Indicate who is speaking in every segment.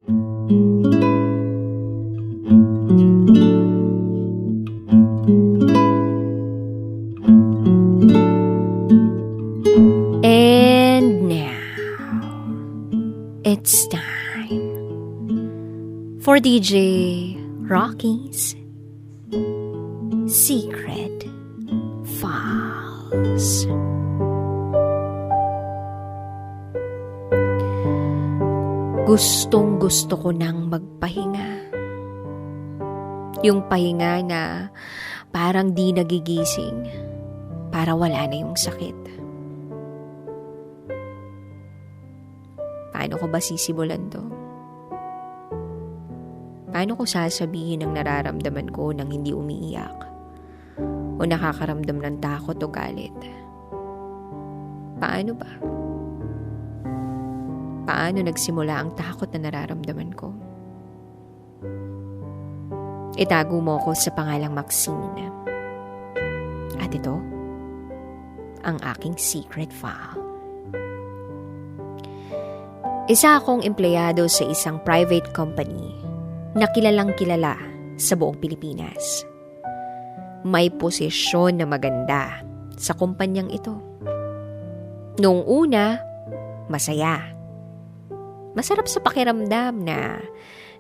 Speaker 1: And now, it's time for DJ Rocky's Secret Files. Gustong-gusto ko nang magpahinga. Yung pahinga na parang di nagigising para wala na yung sakit. Paano ko ba sisimulan to? Paano ko sasabihin ang nararamdaman ko nang hindi umiiyak? O nakakaramdam ng takot o galit? Paano ba? Paano nagsimula ang takot na nararamdaman ko? Itago mo ko sa pangalang Maxine. At ito, ang aking secret file. Isa akong empleyado sa isang private company na kilalang kilala sa buong Pilipinas. May posisyon na maganda sa kumpanyang ito. Noong una, masaya. Masarap sa pakiramdam na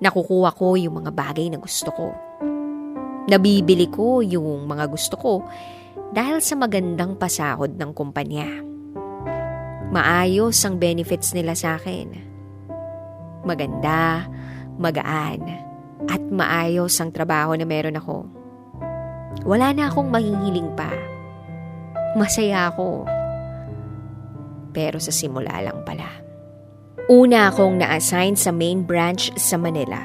Speaker 1: nakukuha ko yung mga bagay na gusto ko. Nabibili ko yung mga gusto ko dahil sa magandang pasahod ng kumpanya. Maayos ang benefits nila sa akin. Maganda, magaan, at maayos ang trabaho na meron ako. Wala na akong mahihiling pa. Masaya ako. Pero sa simula lang pala. Una akong na-assign sa main branch sa Manila.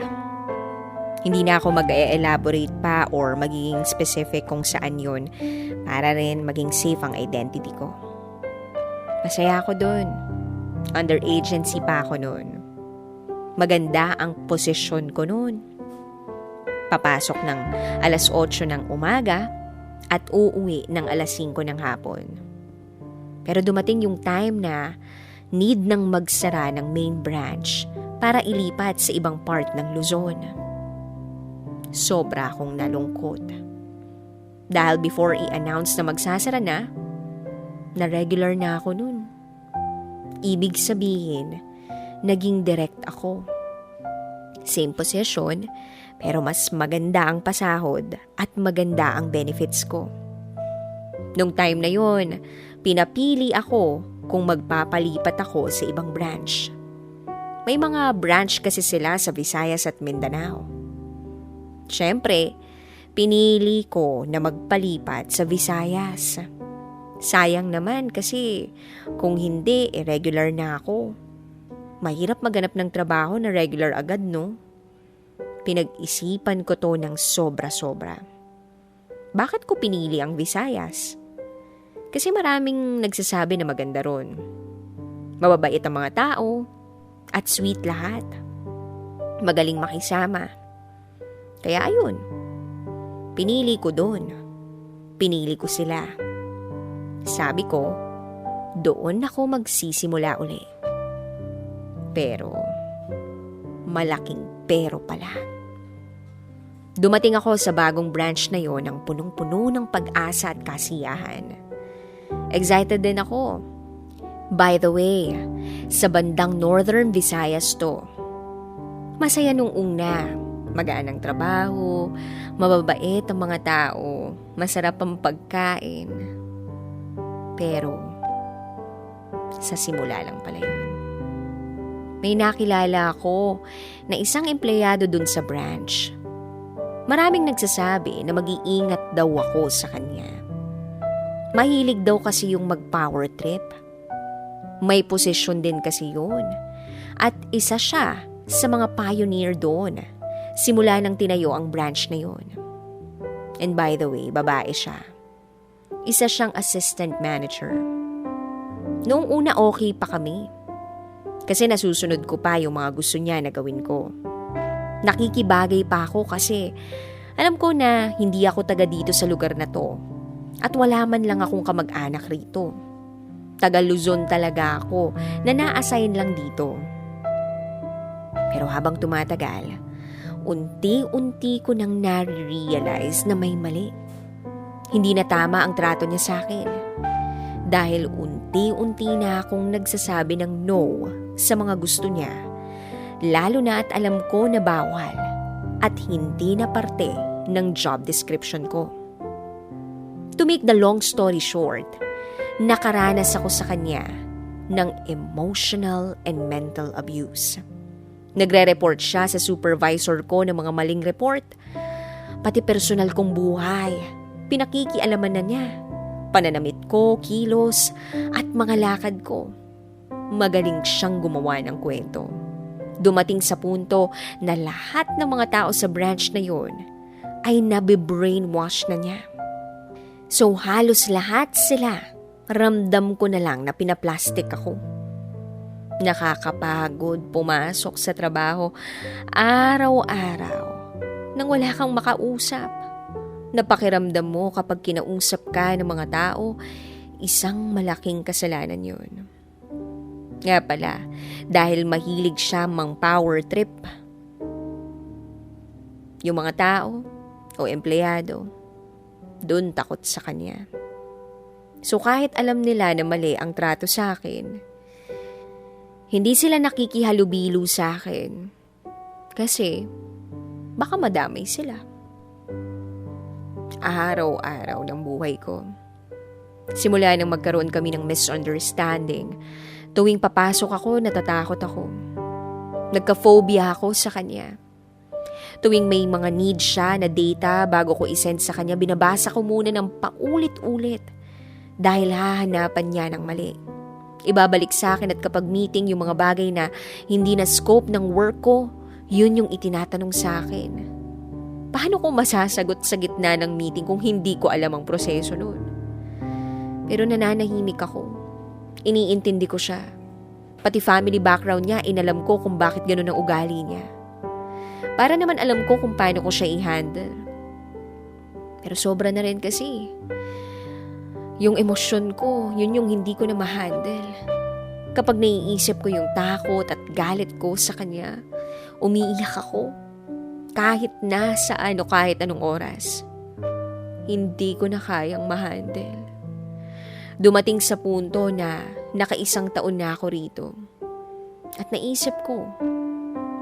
Speaker 1: Hindi na ako mag-elaborate pa or magiging specific kung saan yun para rin maging safe ang identity ko. Masaya ako dun. Under agency pa ako nun. Maganda ang posisyon ko nun. Papasok ng alas 8 ng umaga at uuwi ng alas 5 ng hapon. Pero dumating yung time na need nang magsara ng main branch para ilipat sa ibang part ng Luzon. Sobra akong nalungkot. Dahil before i-announce na magsasara na regular na ako nun. Ibig sabihin, naging direct ako. Same position, pero mas maganda ang pasahod at maganda ang benefits ko. Nung time na yon, pinapili ako kung magpapalipat ako sa ibang branch. May mga branch kasi sila sa Visayas at Mindanao. Siyempre, pinili ko na magpalipat sa Visayas. Sayang naman kasi kung hindi, irregular na ako. Mahirap maghanap ng trabaho na regular agad, no? Pinag-isipan ko to ng sobra-sobra. Bakit ko pinili ang Visayas? Kasi maraming nagsasabi na maganda ron. Mababait ang mga tao at sweet lahat. Magaling makisama. Kaya ayun, pinili ko doon. Pinili ko sila. Sabi ko, doon ako magsisimula uli. Pero, malaking pero pala. Dumating ako sa bagong branch na yon ng punong-puno ng pag-asa at kasiyahan. Excited din ako. By the way, sa bandang Northern Visayas to. Masaya nung una. Magaan ang trabaho, mababait ang mga tao, masarap ang pagkain. Pero, sa simula lang pala yun. May nakilala ako na isang empleyado dun sa branch. Maraming nagsasabi na mag-iingat daw ako sa kanya. Mahilig daw kasi yung mag-power trip. May posisyon din kasi yun. At isa siya sa mga pioneer doon. Simula nang tinayo ang branch na yun. And by the way, babae siya. Isa siyang assistant manager. Noong una okay pa kami. Kasi nasusunod ko pa yung mga gusto niya na gawin ko. Nakikibagay pa ako kasi alam ko na hindi ako taga dito sa lugar na to. At wala man lang akong kamag-anak rito. Taga Luzon talaga ako na na-assign lang dito. Pero habang tumatagal, unti-unti ko nang nare-realize na may mali. Hindi na tama ang trato niya sa akin. Dahil unti-unti na akong nagsasabi ng no sa mga gusto niya. Lalo na at alam ko na bawal at hindi na parte ng job description ko. To make the long story short, nakaranas ako sa kanya ng emotional and mental abuse. Nagre-report siya sa supervisor ko ng mga maling report. Pati personal kong buhay, pinakikialaman na niya. Pananamit ko, kilos, at mga lakad ko. Magaling siyang gumawa ng kwento. Dumating sa punto na lahat ng mga tao sa branch na yon ay nabibrainwash na niya. So halos lahat sila, ramdam ko na lang na pinaplastic ako. Nakakapagod pumasok sa trabaho araw-araw nang wala kang makausap. Napakiramdam mo kapag kinausap ka ng mga tao, isang malaking kasalanan yun. Nga pala, dahil mahilig siya mang power trip. Yung mga tao o empleyado, dun takot sa kanya. So kahit alam nila na mali ang trato sa akin, hindi sila nakikihalubilo sa akin kasi baka madamay sila. Araw-araw ng buhay ko. Simula nang magkaroon kami ng misunderstanding, tuwing papasok ako, natatakot ako. Nagka-phobia ako sa kanya. Tuwing may mga need siya na data bago ko isend sa kanya, binabasa ko muna ng paulit-ulit dahil hahanapan niya ng mali. Ibabalik sa akin at kapag meeting yung mga bagay na hindi na scope ng work ko, yun yung itinatanong sa akin. Paano ko masasagot sa gitna ng meeting kung hindi ko alam ang proseso nun? Pero nananahimik ako. Iniintindi ko siya. Pati family background niya, inalam ko kung bakit ganun ang ugali niya. Para naman alam ko kung paano ko siya i-handle. Pero sobra na rin kasi. Yung emosyon ko, yun yung hindi ko na ma-handle. Kapag naiisip ko yung takot at galit ko sa kanya, umiiyak ako. Kahit nasaan o kahit anong oras. Hindi ko na kayang ma-handle. Dumating sa punto na nakaisang taon na ako rito. At naisip ko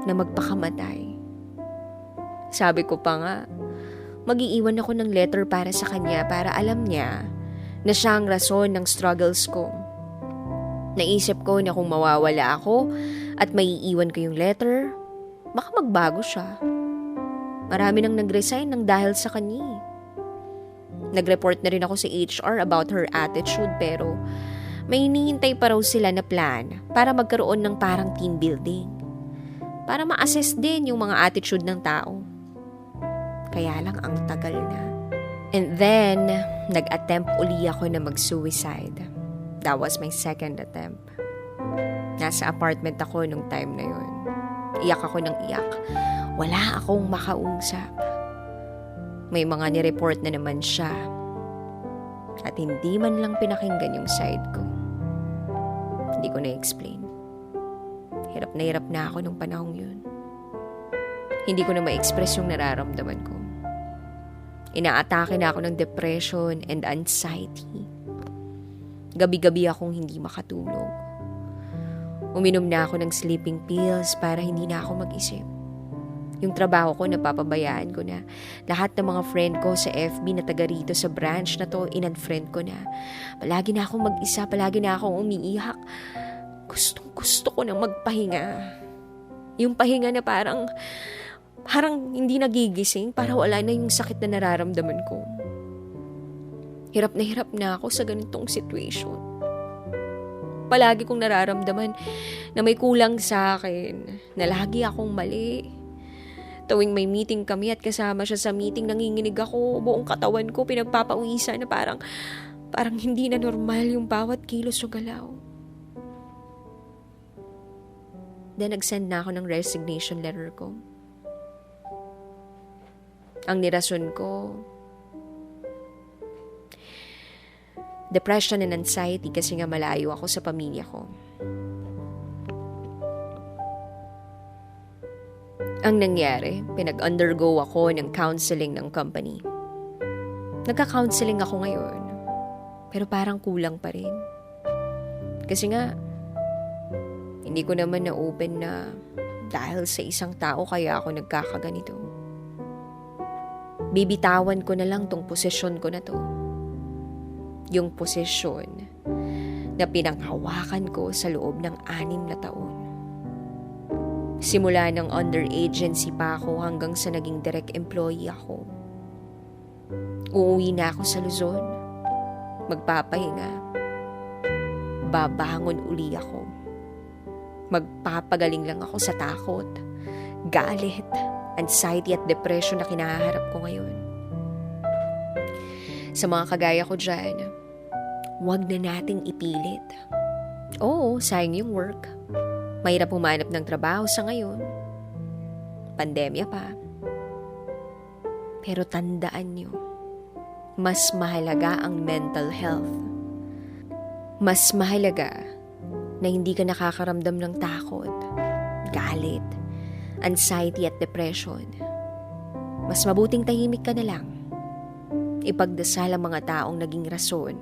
Speaker 1: na magpakamatay. Sabi ko pa nga, mag-iiwan ako ng letter para sa kanya para alam niya na siya ang rason ng struggles ko. Naisip ko na kung mawawala ako at maiiwan ko yung letter, baka magbago siya. Marami nang nag-resign ng dahil sa kanya. Nag-report na rin ako sa HR about her attitude pero may hinihintay pa raw sila na plan para magkaroon ng parang team building. Para ma-assess din yung mga attitude ng tao. Kaya lang ang tagal na. And then, nag-attempt uli ako na mag-suicide. That was my second attempt. Nasa apartment ako nung time na yun. Iyak ako ng iyak. Wala akong makausap. May mga nireport na naman siya. At hindi man lang pinakinggan yung side ko. Hindi ko na-explain. Hirap na ako nung panahong yun. Hindi ko na ma-express yung nararamdaman ko. Inaatake na ako ng depression and anxiety. Gabi-gabi akong hindi makatulog. Uminom na ako ng sleeping pills para hindi na ako mag-isip. Yung trabaho ko, napapabayaan ko na. Lahat ng mga friend ko sa FB na taga rito sa branch na to, in-unfriend ko na. Palagi na akong mag-isa, palagi na akong umiiyak. Gusto ko na magpahinga. Yung pahinga na parang hindi nagigising para wala na yung sakit na nararamdaman ko. Hirap na ako sa ganitong situation. Palagi kong nararamdaman na may kulang sa akin, na lagi akong mali. Tuwing may meeting kami at kasama siya sa meeting, nanginginig ako, buong katawan ko pinagpapawisan na parang hindi na normal yung bawat kilos o galaw. Then nag-send na ako ng resignation letter ko. Ang nirason ko, depression and anxiety kasi nga malayo ako sa pamilya ko. Ang nangyari, pinag-undergo ako ng counseling ng company. Nagka-counseling ako ngayon, pero parang kulang pa rin. Kasi nga, hindi ko naman na-open na dahil sa isang tao kaya ako nagkakaganito. Bibitawan ko na lang tong posisyon ko na to. Yung posisyon na pinanghawakan ko sa loob ng 6 na taon. Simula ng under agency pa ako hanggang sa naging direct employee ako. Uuwi na ako sa Luzon. Magpapahinga. Babangon uli ako. Magpapagaling lang ako sa takot, galit, anxiety at depression na kinaharap ko ngayon. Sa mga kagaya ko dyan, huwag na nating ipilit. Oo, sayang yung work. Mahirap humanap ng trabaho sa ngayon. Pandemya pa. Pero tandaan nyo, mas mahalaga ang mental health. Mas mahalaga na hindi ka nakakaramdam ng takot, galit, anxiety at depression. Mas mabuting tahimik ka na lang. Ipagdasal ang mga taong naging rason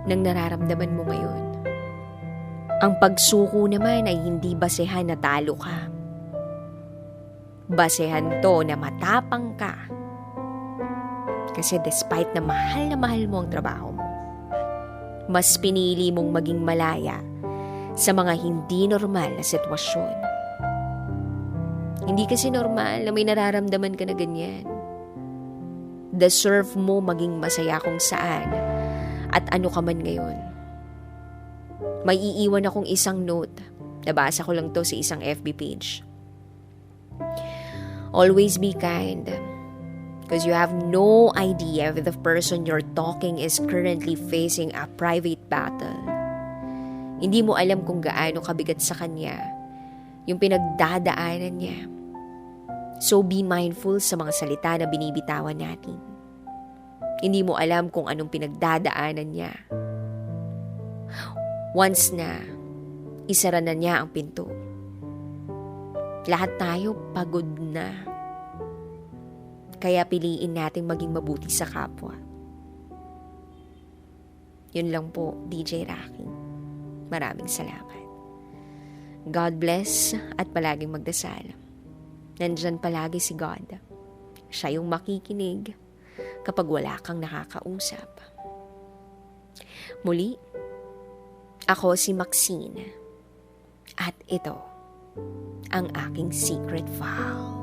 Speaker 1: ng nararamdaman mo ngayon. Ang pagsuko naman ay hindi basehan na talo ka. Basehan to na matapang ka. Kasi despite na mahal mo ang trabaho mo, mas pinili mong maging malaya sa mga hindi normal na sitwasyon. Hindi kasi normal na may nararamdaman ka na ganyan. Deserve mo maging masaya kung saan at ano ka man ngayon. May iiwan akong isang note. Nabasa ko lang to sa isang FB page. Always be kind. Because you have no idea if the person you're talking is currently facing a private battle. Hindi mo alam kung gaano kabigat sa kanya yung pinagdadaanan niya. So be mindful sa mga salita na binibitawan natin. Hindi mo alam kung anong pinagdadaanan niya. Once na isara na niya ang pinto, lahat tayo pagod na. Kaya piliin nating maging mabuti sa kapwa. Yun lang po, DJ Rocky. Maraming salamat. God bless at palaging magdasal. Nandyan palagi si God. Siya yung makikinig kapag wala kang nakakausap. Muli, ako si Maxine. At ito ang aking secret vow.